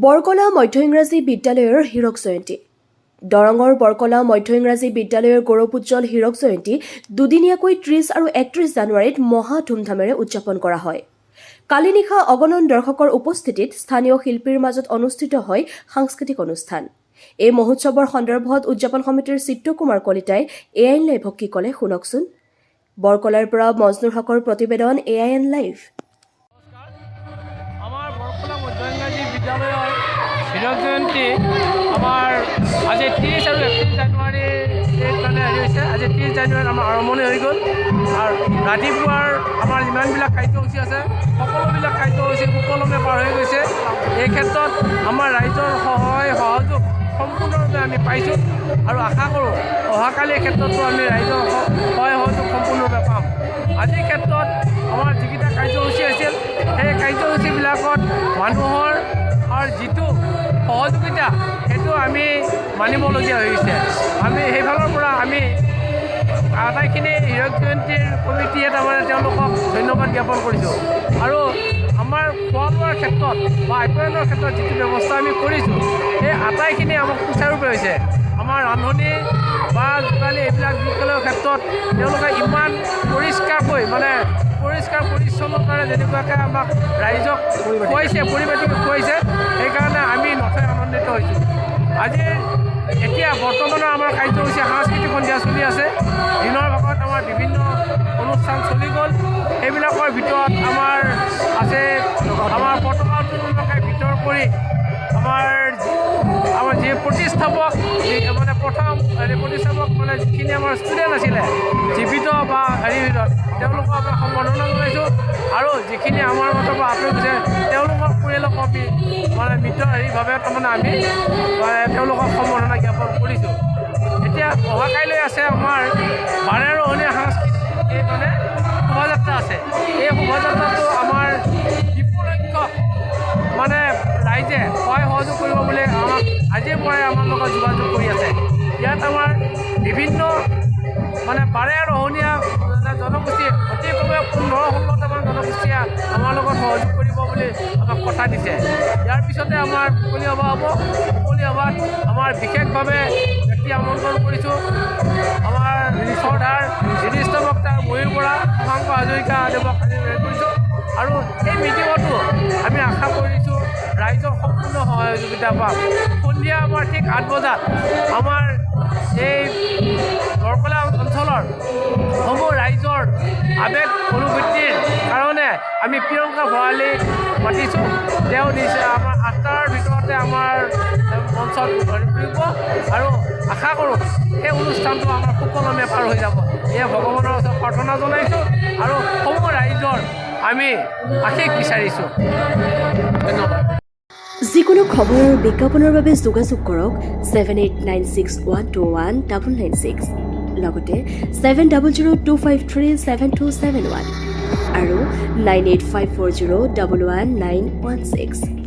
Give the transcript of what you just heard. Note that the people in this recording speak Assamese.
বৰকলা মধ্য ইংৰাজী বিদ্যালয়ৰ হীৰক জয়ন্তী। দৰঙৰ বৰকলা মধ্য ইংৰাজী বিদ্যালয়ৰ গৌৰৱোজ্জ্বল হীৰক জয়ন্তী দুদিনীয়াকৈ ৩০ আৰু ৩১ জানুৱাৰীত মহা ধুমধামেৰে উদযাপন কৰা হয়। কালি নিশা অগণন দৰ্শকৰ উপস্থিতিত স্থানীয় শিল্পীৰ মাজত অনুষ্ঠিত হয় সাংস্কৃতিক অনুষ্ঠান। এই মহোৎসৱৰ সন্দৰ্ভত উদযাপন সমিতিৰ চিত্ৰকুমাৰ কলিতাই AIN লাইভক কি ক'লে শুনকচোন। বৰকলাৰ পৰা মজনুৰ হকৰ প্ৰতিবেদন AIN লাইভ। আমাৰ বৰকলা মধ্য ইংৰাজী বিদ্যালয়ৰ হীৰক জয়ন্তী আমাৰ আজি ৩০ আৰু ৩১ জানুৱাৰীৰ মানে হেৰি হৈছে। আজি ৩০ জানুৱাৰীত আমাৰ আৰম্ভণি হৈ গ'ল আৰু ৰাতিপুৱাৰ আমাৰ যিমানবিলাক কাৰ্যসূচী আছে সকলোবিলাক কাৰ্যসূচী সুকলমে পাৰ হৈ গৈছে। এই ক্ষেত্ৰত আমাৰ ৰাইজৰ সহায় সহযোগ সম্পূৰ্ণৰূপে আমি পাইছোঁ আৰু আশা কৰোঁ অহাকালিৰ ক্ষেত্ৰতো আমি ৰাইজৰ সহায় সহযোগ সম্পূৰ্ণৰূপে পাম। আজিৰ ক্ষেত্ৰত আমাৰ যিকেইটা কাৰ্যসূচী আছিল সেই কাৰ্যসূচীবিলাকত মানুহৰ যিটো সহযোগিতা সেইটো আমি মানিবলগীয়া হৈছে। আমি সেইফালৰ পৰা আমি আটাইখিনি হীৰক জয়ন্তীৰ কমিটিয়ে তাৰমানে তেওঁলোকক ধন্যবাদ জ্ঞাপন কৰিছোঁ আৰু আমাৰ খোৱা লোৱাৰ ক্ষেত্ৰত বা আপ্যায়নৰ ক্ষেত্ৰত যিটো ব্যৱস্থা আমি কৰিছোঁ সেই আটাইখিনি আমাক সুচাৰুৰূপে হৈছে। আমাৰ ৰান্ধনি বা যোগালী এইবিলাক দিশৰ ক্ষেত্ৰত তেওঁলোকে ইমান পৰিষ্কাৰকৈ মানে পৰিষ্কাৰ পৰিচ্ছন্নতাৰে যেনেকুৱাকৈ আমাক ৰাইজক খুৱাইছে পৰিপাটিকৈ খুৱাইছে সেইকাৰণে আমি নথৈ আনন্দিত হৈছোঁ। আজিৰ এতিয়া বৰ্তমানৰ আমাৰ কাৰ্যসূচী সাংস্কৃতিক সন্ধিয়া চলি আছে। দিনৰ ভাগত আমাৰ বিভিন্ন অনুষ্ঠান চলি গ'ল। সেইবিলাকৰ ভিতৰত আমাৰ আছে আমাৰ পতাকা উত্তোলনকে ভিতৰ কৰি আমাৰ যি প্ৰতিষ্ঠাপক মানে প্ৰথম প্ৰতিষ্ঠাপক মানে যিখিনি আমাৰ ষ্টুডেণ্ট আছিলে জীৱিত বা হেৰিৰ ভিতৰত তেওঁলোকক আমি সম্বৰ্ধনা জনাইছোঁ আৰু যিখিনি আমাৰ মাজৰ পৰা আঁতৰি গৈছে তেওঁলোকক পৰিয়ালক আমি মানে মৃত হেৰিভাৱে তাৰমানে আমি তেওঁলোকক সম্বৰ্ধনা জ্ঞাপন কৰিছোঁ। এতিয়া অহাকাইলৈ আছে আমাৰ 12 ৰহণীয়া সাংস্কৃতিক এই মানে শোভাযাত্ৰা আছে। এই শোভাযাত্ৰাটো আমাৰ বিপুলসংখ্যক মানে ৰাইজে সহায় সহযোগ কৰিব বুলি আমাক আজিৰ পৰাই আমাৰ লগত যোগাযোগ কৰি আছে। ইয়াত আমাৰ বিভিন্ন মানে 12 ৰহণীয়া জনগোষ্ঠীয়ে অতি কমে 15-16টামান জনগোষ্ঠীয়ে আমাৰ লগত সহযোগ কৰিব বুলি আমাক কথা দিছে। ইয়াৰ পিছতে আমাৰ মুকলি সভা হ'ব। মুকলি সভাত আমাৰ বিশেষভাৱে ব্যক্তি আমন্ত্ৰণ কৰিছোঁ। আমাৰ শ্ৰদ্ধাৰ জ্যেষ্ঠ বক্তা ময়ূৰ বৰা, শশাংক হাজৰিকা দেৱক আমি কৰিছোঁ আৰু এই মিটিঙতো আমি আশা কৰিছোঁ ৰাইজৰ সম্পূৰ্ণ সহযোগিতা পাম। সন্ধিয়া আমাৰ ঠিক 8 বজাত আমাৰ এই বৰকলা অঞ্চলৰ সমূহ ৰাইজৰ আৱেগ অনুভূতিৰ কাৰণে আমি প্ৰিয়ংকা ভৰালী মাতিছোঁ। তেওঁ দিছে আমাৰ 8টাৰ ভিতৰতে আমাৰ মঞ্চত কৰিব আৰু আশা কৰোঁ সেই অনুষ্ঠানটো আমাৰ সুকলমে পাৰ হৈ যাব। এয়া ভগৱানৰ ওচৰত প্ৰাৰ্থনা জনাইছোঁ আৰু সমূহ ৰাইজৰ আমি আশীষ বিচাৰিছোঁ। ধন্যবাদ। যিকোনো খবৰ আৰু বিজ্ঞাপনৰ বাবে যোগাযোগ কৰক 7896121996 লগতে 7002537271 আৰু 9854011916।